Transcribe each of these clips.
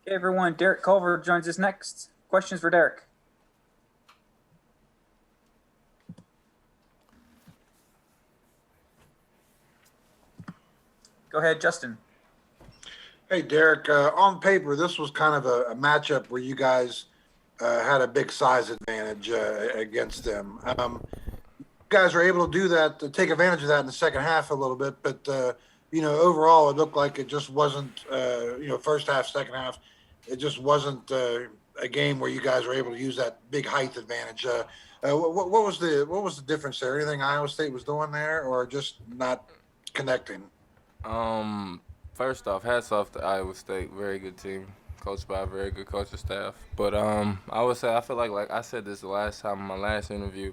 Okay, everyone. Derek Culver joins us next. Questions for Derek? Go ahead, Justin. Hey, Derek. On paper, this was kind of a matchup where you guys had a big size advantage against them. You guys were able to do that, to take advantage of that in the second half a little bit, but overall, it looked like it just wasn't. First half, second half, it just wasn't a game where you guys were able to use that big height advantage. What was the difference there? Anything Iowa State was doing there, or just not connecting? Um, First off, hats off to Iowa State. Very good team, coached by a very good coaching staff. But I would say I feel like I said this the last time in my last interview.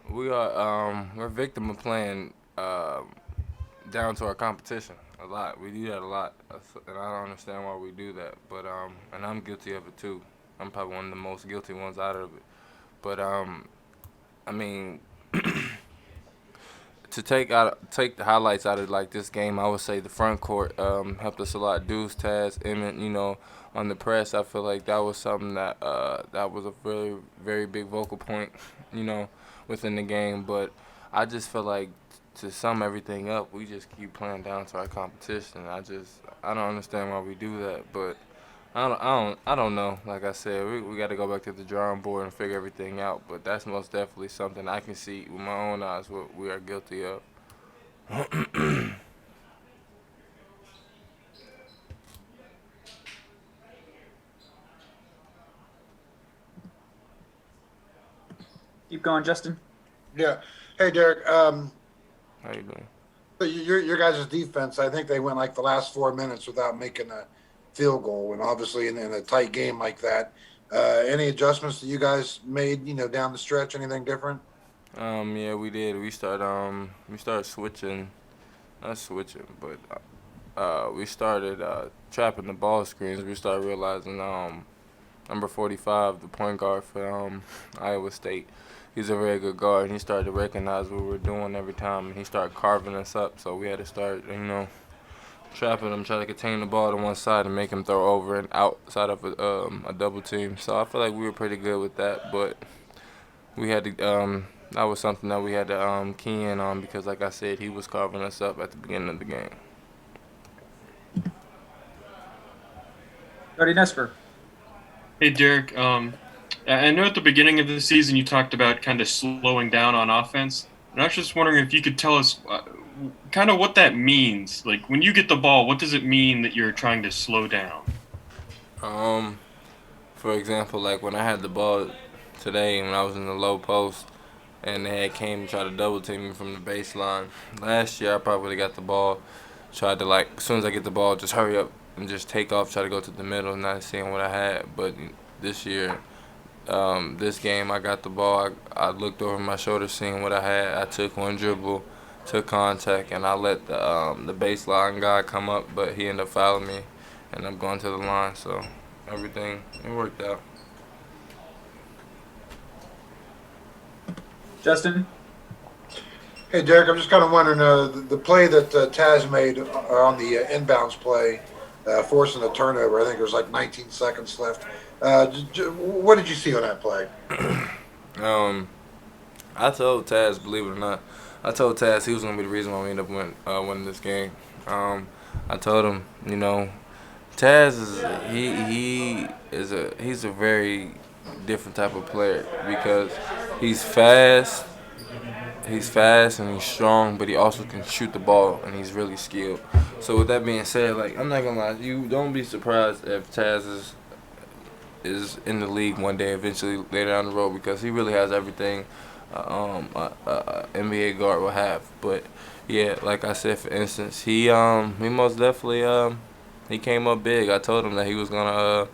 We're victim of playing down to our competition a lot. We do that a lot, and I don't understand why we do that. But and I'm guilty of it too. I'm probably one of the most guilty ones out of it. But I mean, to take the highlights out of like this game, I would say the front court helped us a lot. Deuce, Taz, Emmett, on the press, I feel like that was something that was a very very big vocal point, you know, within the game. But I just feel like to sum everything up, we just keep playing down to our competition. I don't understand why we do that, but I don't know. Like I said, we got to go back to the drawing board and figure everything out. But that's most definitely something I can see with my own eyes what we are guilty of. Keep going, Justin. Yeah. Hey, Derek. How you doing? Your guys' defense, I think they went like the last 4 minutes without making a field goal, and obviously in a tight game like that. Any adjustments that you guys made, down the stretch? Anything different? Yeah, we did. We started switching, not switching, but we started trapping the ball screens. We started realizing number 45, the point guard for Iowa State. He's a very good guard, and he started to recognize what we were doing every time, and he started carving us up. So we had to start, trapping him, try to contain the ball to one side and make him throw over and outside of a double team. So I feel like we were pretty good with that, but we had to. That was something that we had to key in on because, like I said, he was carving us up at the beginning of the game. Cody Nesper. Hey, Derek. I know at the beginning of the season you talked about kind of slowing down on offense. And I was just wondering if you could tell us kind of what that means. Like, when you get the ball, what does it mean that you're trying to slow down? Um, for example, like when I had the ball today when I was in the low post and they had came and tried to double team me from the baseline. Last year I probably would have got the ball, tried to like as soon as I get the ball, just hurry up and just take off, try to go to the middle, not seeing what I had. But this year, this game I got the ball, I looked over my shoulder, seeing what I had. I took one dribble, took contact, and I let the baseline guy come up, but he ended up fouling me, and I'm going to the line. So everything it worked out. Justin. Hey, Derek, I'm just kind of wondering the play that Taz made on the inbounds play, forcing a turnover. I think there was like 19 seconds left. What did you see on that play? Um, I told Taz, believe it or not, I told Taz he was gonna be the reason why we ended up winning this game. I told him, Taz he's a very different type of player because he's fast. He's fast and he's strong, but he also can shoot the ball and he's really skilled. So with that being said, like I'm not gonna lie, you don't be surprised if Taz is in the league one day, eventually later down the road, because he really has everything NBA guard will have. But yeah, like I said, for instance, he most definitely he came up big. I told him that he was gonna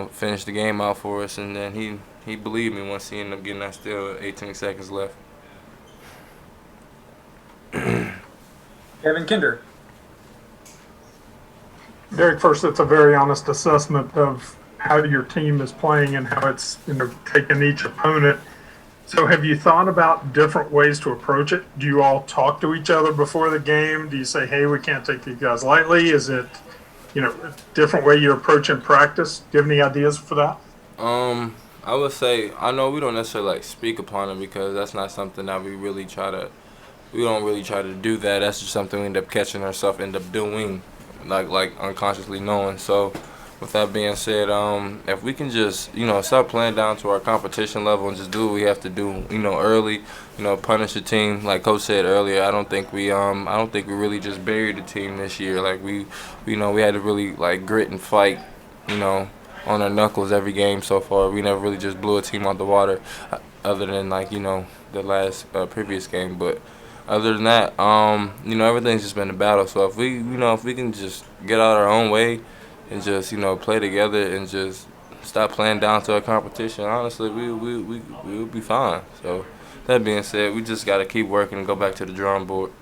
finish the game out for us, and then he believed me once he ended up getting that steal with 18 seconds left. Kevin Kinder. Derek, first, it's a very honest assessment of how your team is playing and how it's taking each opponent. So have you thought about different ways to approach it? Do you all talk to each other before the game? Do you say, hey, we can't take these guys lightly? Is it, different way you approach in practice? Do you have any ideas for that? I would say I know we don't necessarily like speak upon it because that's not something that we don't really try to do that. That's just something we end up catching ourselves, end up doing, like unconsciously knowing. So, with that being said, if we can just start playing down to our competition level and just do what we have to do, early, punish the team. Like Coach said earlier, I don't think we really just buried the team this year. Like we had to really like grit and fight, on our knuckles every game so far. We never really just blew a team out the water, other than the last previous game, but. Other than that, everything's just been a battle. So if we can just get out our own way and just, play together and just stop playing down to our competition, honestly, we'll be fine. So that being said, we just got to keep working and go back to the drawing board.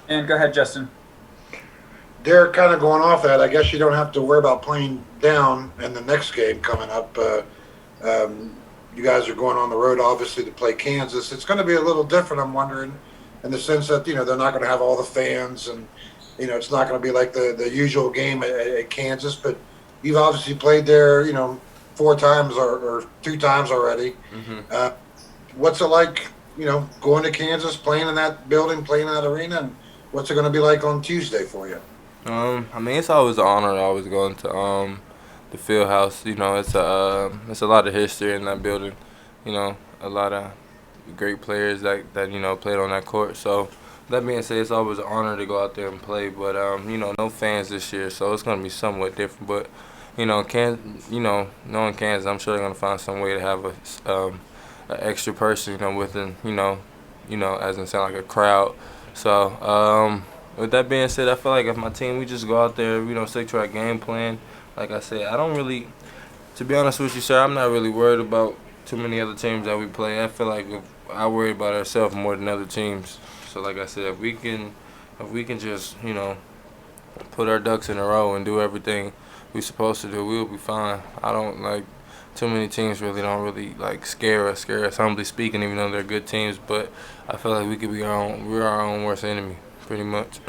And go ahead, Justin. Derek, kind of going off that, I guess you don't have to worry about playing down in the next game coming up. You guys are going on the road, obviously, to play Kansas. It's going to be a little different, I'm wondering, in the sense that, they're not going to have all the fans and, it's not going to be like the usual game at Kansas. But you've obviously played there, 4 times or 2 times already. Mm-hmm. What's it like, going to Kansas, playing in that building, playing in that arena, and what's it going to be like on Tuesday for you? It's always an honor always going to the field house. It's a lot of history in that building. A lot of great players that played on that court. So that being said, it's always an honor to go out there and play. But no fans this year, so it's gonna be somewhat different. But knowing Kansas, I'm sure they're gonna find some way to have an extra person, within as in sound like a crowd. So with that being said, I feel like if my team, we just go out there, stick to our game plan. Like I said, I don't really, to be honest with you, sir, I'm not really worried about too many other teams that we play. I feel like I worry about ourselves more than other teams. So like I said, if we can just, put our ducks in a row and do everything we're supposed to do, we'll be fine. I don't like too many teams don't really like scare us humbly speaking, even though they're good teams. But I feel like we're our own worst enemy, pretty much.